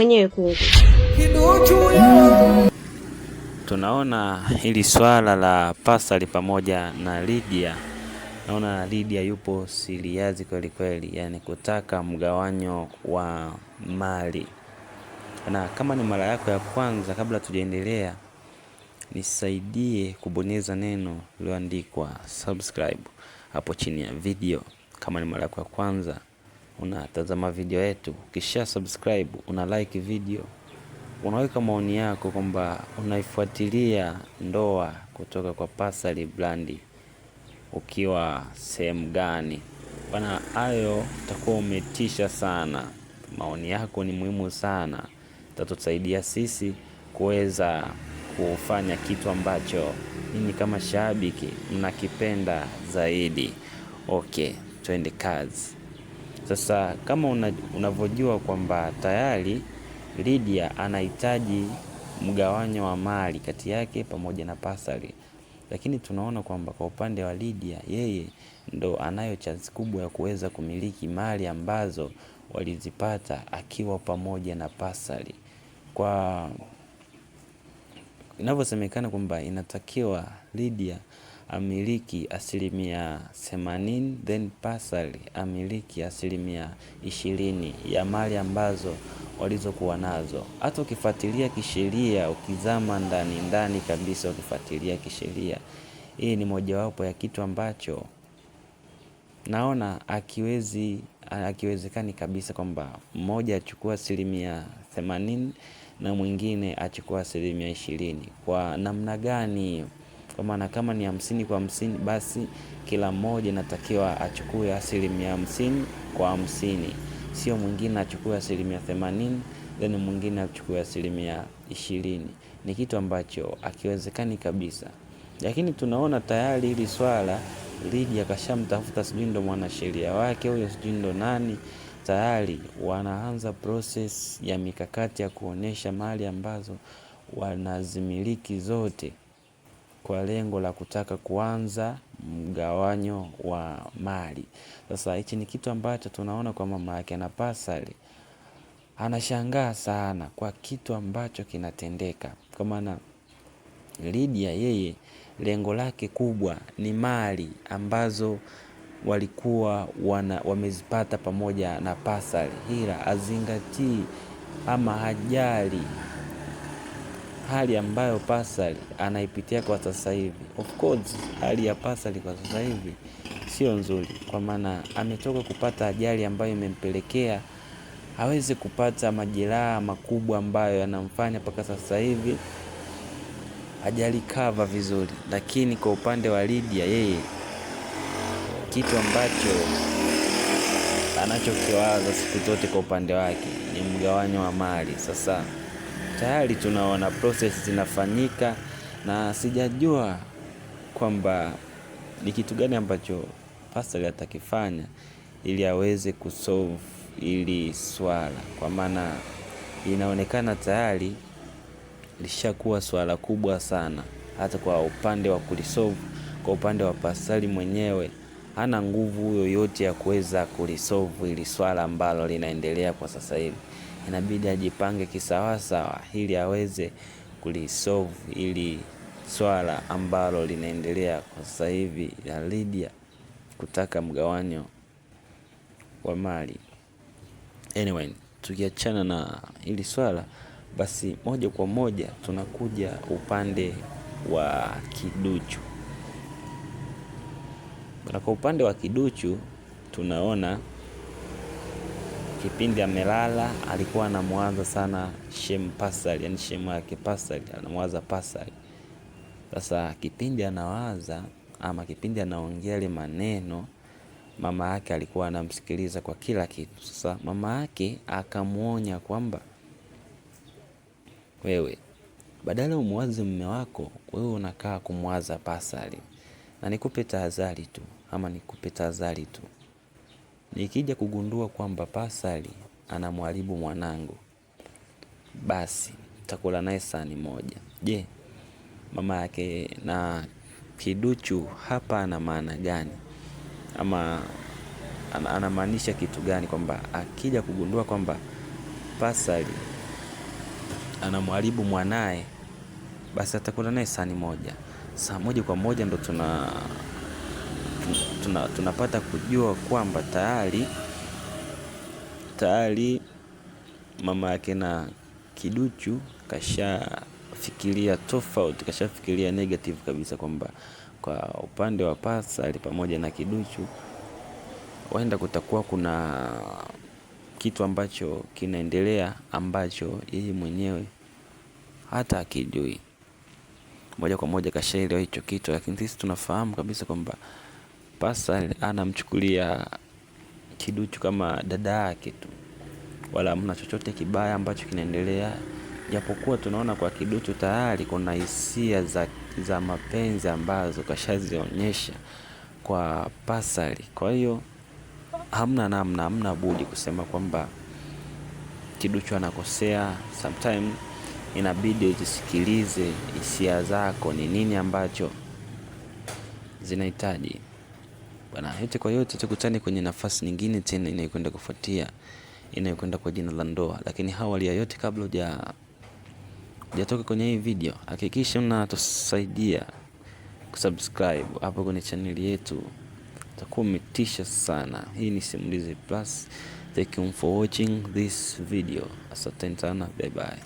mwenyewe kungu. Tunaona hili swala la Pasali pamoja na Lydia. Naona Lydia yupo siriazi kweli kweli, yani kutaka mgawanyo wa mali. Na kama ni mara yako ya kwanza, kabla tujaendelea, nisaidie kubonyeza neno lililoandikwa subscribe hapo chini ya video. Kama ni mara yako ya kwanza unatazama video yetu, kisha subscribe, una like video, unaweka maoni yako kwamba unaifuatilia ndoa kutoka kwa Pasali Brandi ukiwa sehemu gani. Bana, hayo utakuwa umetisha sana. Maoni yako ni muhimu sana, itatusaidia sisi kuweza kufanya kitu ambacho ninyi kama shabiki mnakipenda zaidi. Okay, twende kazi. Sasa kama unavyojua kwamba tayari Lydia anahitaji mgawanyo wa mali kati yake pamoja na Pasali. Lakini tunaona kwamba kwa upande wa Lydia, yeye ndo anayo chance kubwa ya kuweza kumiliki mali ambazo walizipata akiwa pamoja na Pasali. Kwa inavyosemekana kwamba inatakiwa Lydia amiliki 80%, then Pasali amiliki 20% ya mali ambazo walizokuwa nazo. Hata ukifuatilia kisheria, ukizama ndani kabisa, ukifuatilia kisheria, hii ni mojawapo ya kitu ambacho naona akiwezekani kabisa kwamba mmoja achukua 80% na mwingine achukua 20%. Kwa namna gani? Kwa maana kama ni 50-50, basi kila mmoja natakiwa achukue 50% kwa 50. Sio mwingine achukue 80%, then mwingine achukue 20%. Ni kitu ambacho akiwezekani kabisa. Lakini tunaona tayari hili swala Lydia kashamtafuta, sijui ndo mwanasheria wake huyo, sijui ndo nani. Tayari wanaanza process ya mikakati ya kuonesha mali ambazo wanazimiliki zote, kwa lengo la kutaka kuanza mgawanyo wa mali. Sasa hichi ni kitu ambacho tunaona kwa mama yake na Pasali anashangaa sana kwa kitu ambacho kinatendeka. Kwa maana Lydia yeye lengo lake kubwa ni mali ambazo walikuwa wamezipata pamoja na Pasali, ila azingatii ama hajali hali ambayo Pasali anaipitia kwa sasa hivi. Of course, hali ya Pasali kwa sasa hivi sio nzuri, kwa maana ametoka kupata ajali ambayo imempelekea hawezi kupata majeraha makubwa ambayo yanamfanya mpaka sasa hivi hajalikava vizuri. Lakini kwa upande wa Lydia, yeye kitu ambacho anachokiwaza siku zote kwa upande wake ni mgawanyo wa mali. Sasa tayari tunaona process zinafanyika, na sijajua kwamba ni kitu gani ambacho Pasali atakifanya ili aweze kusolve ili swala, kwa maana inaonekana tayari lishakuwa swala kubwa sana hata kwa upande wa kulisolve. Kwa upande wa Pasali mwenyewe hana nguvu yoyote ya kuweza kulisolve ili swala ambalo linaendelea kwa sasa hivi. Inabidi ajipange kisawasawa ili aweze kulisolve ili swala ambalo linaendelea kwa sasa hivi ya Lydia kutaka mgawanyo wa mali. Anyway, tukiachana na hili swala, basi moja kwa moja tunakuja upande wa Kiduchu. Na kwa upande wa Kiduchu tunaona kipindi amelala alikuwa anamwaza sana Shem Pasali, yani Shem yake Pasali, anamwaza Pasali. Sasa kipindi anawaza ama kipindi anaongea ile maneno, mama yake alikuwa anamsikiliza kwa kila kitu. Sasa mama yake akamuonya kwamba wewe, badala umwaze mume wako, wewe unakaa kumwaza Pasali. Na nikupe tahadhari tu, nikija kugundua kwamba Pasali anamharibu mwanangu, basi takula naye sahani moja. Je, mama yake na Kiduchu hapa ana maana gani? Ama anamaanisha kitu gani? Kwamba akija kugundua kwamba Pasali anamharibu mwanae, basi atakula naye sahani moja. Saa moja kwa moja ndo tunapata kujua kwamba tayari mama yake na Kiduchu kashafikiria tofauti, kashafikiria negative kabisa, kwamba kwa upande wa Pasali pamoja na Kiduchu waenda kutakuwa kuna kitu ambacho kinaendelea ambacho yeye mwenyewe hata akijui. Moja kwa moja kashaelewa hicho kitu, lakini sisi tunafahamu kabisa kwamba Pasali anamchukulia Kiduchu kama dada yake tu, wala hamna chochote kibaya ambacho kinaendelea, japokuwa tunaona kwa Kiduchu tayari kuna hisia za mapenzi ambazo kashazionyesha kwa Pasali. Kwa hiyo hamna budi kusema kwamba Kiduchu anakosea. Sometimes inabidi ujisikilize hisia zako ni nini ambacho zinahitaji bwana. Yote kwa yote, tukutane kwenye nafasi nyingine tena inayokwenda kufuatia, inayokwenda kwa jina la ndoa. Lakini awali ya yote, kabla hujatoka kwenye hii video, hakikisha unatusaidia kusubscribe hapo kwenye channel yetu, utakuwa umetisha sana. Hii ni Simulizi Plus. Thank you for watching this video. Asante sana, bye bye.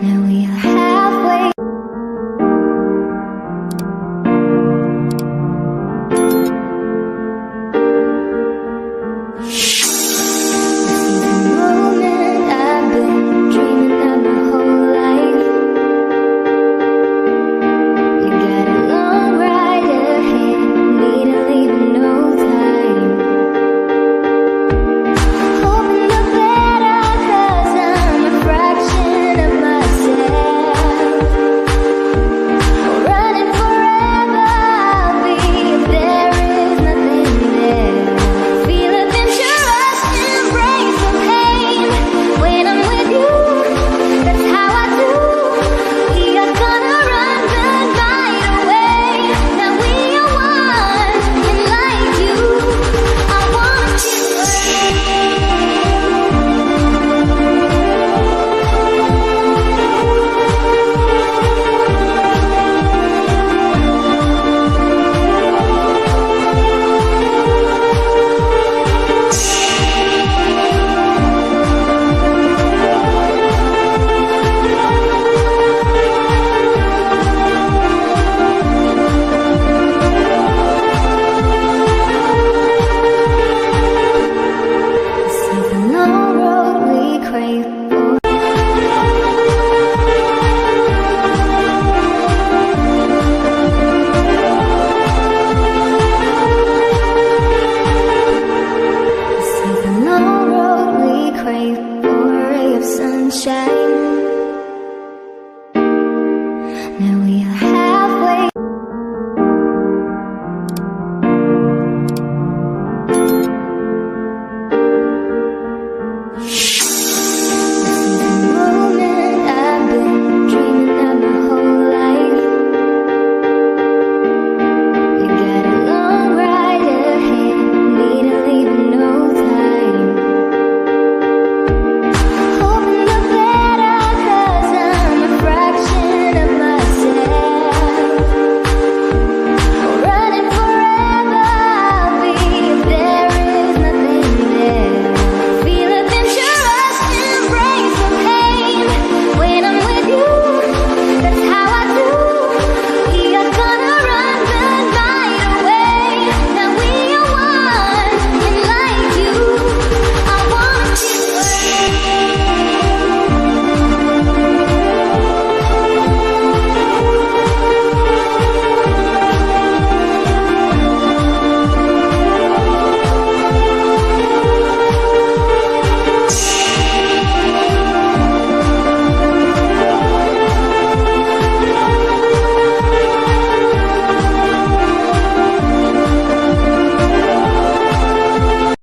Now we are